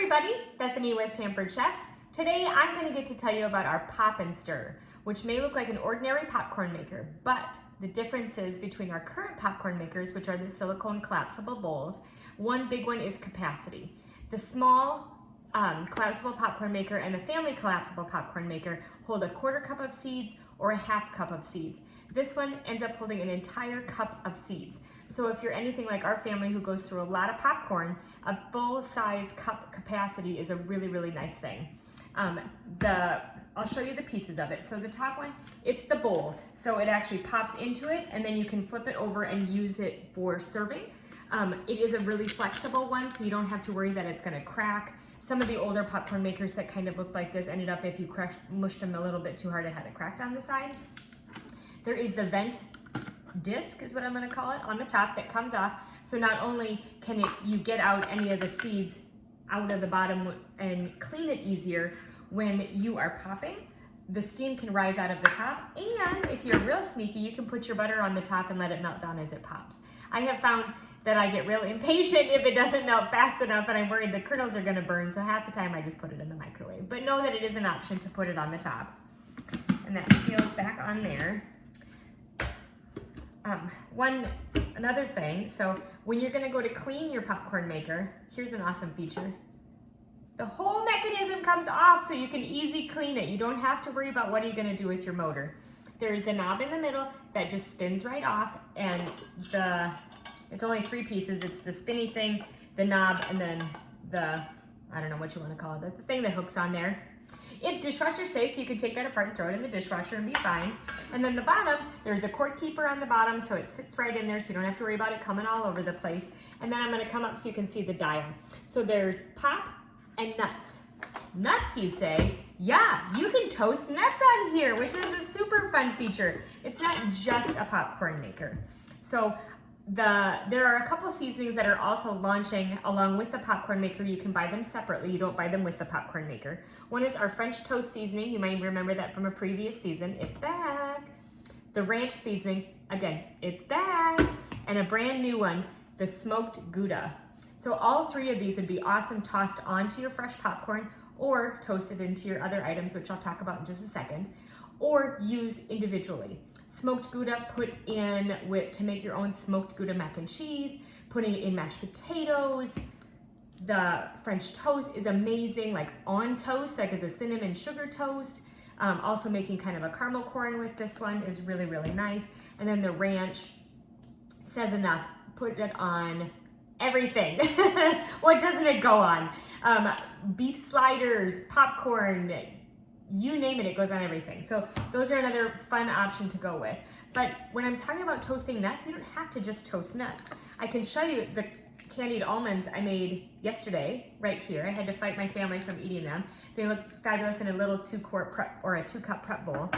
everybody, Bethany with Pampered Chef. Today I'm going to get to tell you about our Pop and Stir, which may look like an ordinary popcorn maker, but the differences between our current popcorn makers, which are the silicone collapsible bowls, one big one is capacity. The small collapsible popcorn maker and the family collapsible popcorn maker hold a 1/4 cup of seeds or a 1/2 cup of seeds. This one ends up holding an entire cup of seeds. So if you're anything like our family who goes through a lot of popcorn, a full-size cup capacity is a really, really nice thing. I'll show you the pieces of it. So the top one, it's the bowl. So it actually pops into it and then you can flip it over and use it for serving. It is a really flexible one, so you don't have to worry that it's gonna crack. Some of the older popcorn makers that kind of looked like this ended up, if you mushed them a little bit too hard, it had it cracked on the side. There is the vent disc, is what I'm gonna call it, on the top that comes off. So not only can you get out any of the seeds out of the bottom and clean it easier when you are popping, the steam can rise out of the top, and if you're real sneaky, you can put your butter on the top and let it melt down as it pops. I have found that I get real impatient if it doesn't melt fast enough and I'm worried the kernels are gonna burn, so half the time I just put it in the microwave. But know that it is an option to put it on the top. And that seals back on there. Another thing, so when you're gonna go to clean your popcorn maker, here's an awesome feature. The whole mechanism comes off so you can easy clean it. You don't have to worry about what are you gonna do with your motor. There's a knob in the middle that just spins right off, and it's only 3 pieces. It's the spinny thing, the knob, and then I don't know what you wanna call it, the thing that hooks on there. It's dishwasher safe, so you can take that apart and throw it in the dishwasher and be fine. And then the bottom, there's a cord keeper on the bottom, so it sits right in there, so you don't have to worry about it coming all over the place. And then I'm gonna come up so you can see the dial. So there's pop and nuts. Nuts, you say? Yeah, you can toast nuts on here, which is a super fun feature. It's not just a popcorn maker. So there are a couple seasonings that are also launching along with the popcorn maker. You can buy them separately. You don't buy them with the popcorn maker. One is our French toast seasoning. You might remember that from a previous season. It's back. The ranch seasoning, again, it's back. And a brand new one, the smoked Gouda. So all 3 of these would be awesome tossed onto your fresh popcorn or toasted into your other items, which I'll talk about in just a second, or used individually. Smoked Gouda put in to make your own smoked Gouda mac and cheese, putting it in mashed potatoes. The French toast is amazing, like on toast, like as a cinnamon sugar toast. Also making kind of a caramel corn with this one is really, really nice. And then the ranch says enough, put it on everything. What doesn't it go on? Beef sliders, popcorn, you name it, it goes on everything. So those are another fun option to go with. But when I'm talking about toasting nuts, you don't have to just toast nuts. I can show you the candied almonds I made yesterday, right here. I had to fight my family from eating them. They look fabulous in a little 2-quart prep or a 2-cup prep bowl.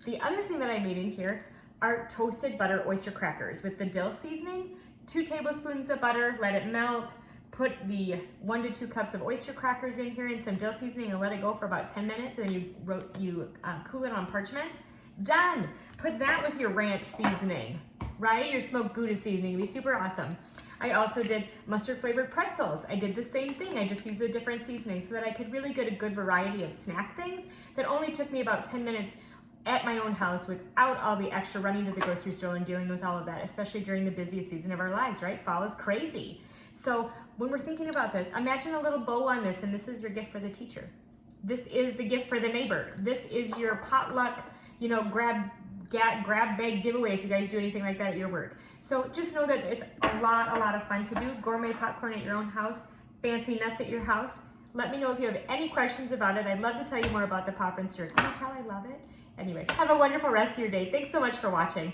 The other thing that I made in here are toasted butter oyster crackers with the dill seasoning. 2 tablespoons of butter, let it melt. Put the 1 to 2 cups of oyster crackers in here and some dill seasoning and let it go for about 10 minutes, and then you cool it on parchment. Done. Put that with your ranch seasoning, right? Your smoked Gouda seasoning. It'd be super awesome. I also did mustard flavored pretzels. I did the same thing. I just used a different seasoning so that I could really get a good variety of snack things that only took me about 10 minutes at my own house without all the extra running to the grocery store and dealing with all of that, especially during the busiest season of our lives, right? Fall is crazy. So when we're thinking about this, imagine a little bow on this, and this is your gift for the teacher. This is the gift for the neighbor. This is your potluck, grab bag giveaway if you guys do anything like that at your work. So just know that it's a lot of fun to do. Gourmet popcorn at your own house, fancy nuts at your house. Let me know if you have any questions about it. I'd love to tell you more about the Pop and Stir. Can you tell I love it? Anyway, have a wonderful rest of your day. Thanks so much for watching.